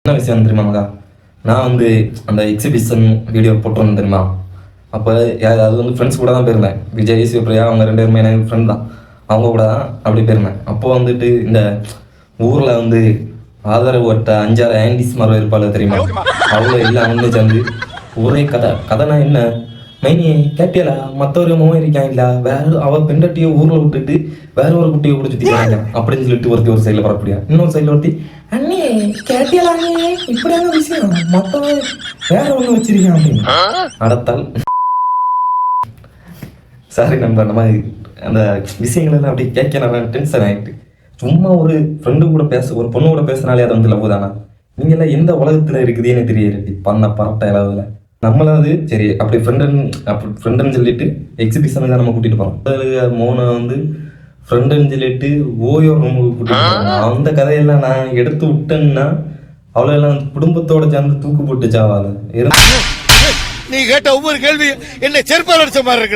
என்ன விஷயம் தெரியுமாங்க, நான் வந்து அந்த எக்ஸிபிஷன் வீடியோ போட்டுருந்தேன் தெரியுமா. அப்போ அது வந்து ஃப்ரெண்ட்ஸ் கூட தான் போயிருந்தேன். விஜய், சிவபிரியா அவங்க 2 பேருமே எனக்கு ஃப்ரெண்ட் தான். அவங்க கூட தான் அப்படி போயிருந்தேன். அப்போ வந்துட்டு இந்த ஊரில் வந்து ஆதரவு வட்ட 5-6 ஆன்டிஸ் மாதிரி இருப்பாள் தெரியுமா. அவ்வளோ எல்லாம் வந்து சேர்ந்து ஒரே கதைனா என்ன மைனி கேட்டியலா, மற்றொரு மோகம் இருக்கான் இல்லை, வேற அவள் பெண்டட்டியை ஊரில் விட்டுட்டு வேற ஒரு குட்டியை கூட சுற்றிக்கிறாங்க அப்படின்னு சொல்லிட்டு ஒரு சைடில் பரப்படியா, இன்னொரு சைடில் ஒருத்தி அண்ணே கேட்டியலாங்க இப்படியான விஷயம் மொத்தம் வேற ஒண்ணு வச்சிருக்கேன் அப்படின்னு அடத்தால். சாரி நண்பர், நம்ம அந்த விஷயங்கள் எல்லாம் அப்படி கேட்கலாம் டென்ஷன் ஆகிட்டு. சும்மா ஒரு ஃப்ரெண்டு கூட ஒரு பொண்ணு கூட பேசினாலே அது வந்து லவ் தானா. நீங்களாம் எந்த உலகத்தில் இருக்குதுன்னு தெரியல பண்ண பரட்ட அளவுல. நம்மளாவது சரி அப்படி ஃப்ரெண்டுன்னு சொல்லிட்டு எக்ஸிபிஷனுக்கு தான் நம்ம கூட்டிட்டு போறோம். மோனை வந்து ஃப்ரெண்டுன்னு சொல்லிட்டு ஓயோ ரூமுக்கு கூட்டிட்டு போறாங்க. அந்த கதையெல்லாம் நான் எடுத்து விட்டேன்னா அவ்வளோலாம் குடும்பத்தோட சேர்ந்து தூக்கு போட்டு சாவால. நீ கேட்ட ஒவ்வொரு கேள்வி என்ன செருப்பால் அடிச்ச மாதிரி இருக்கு.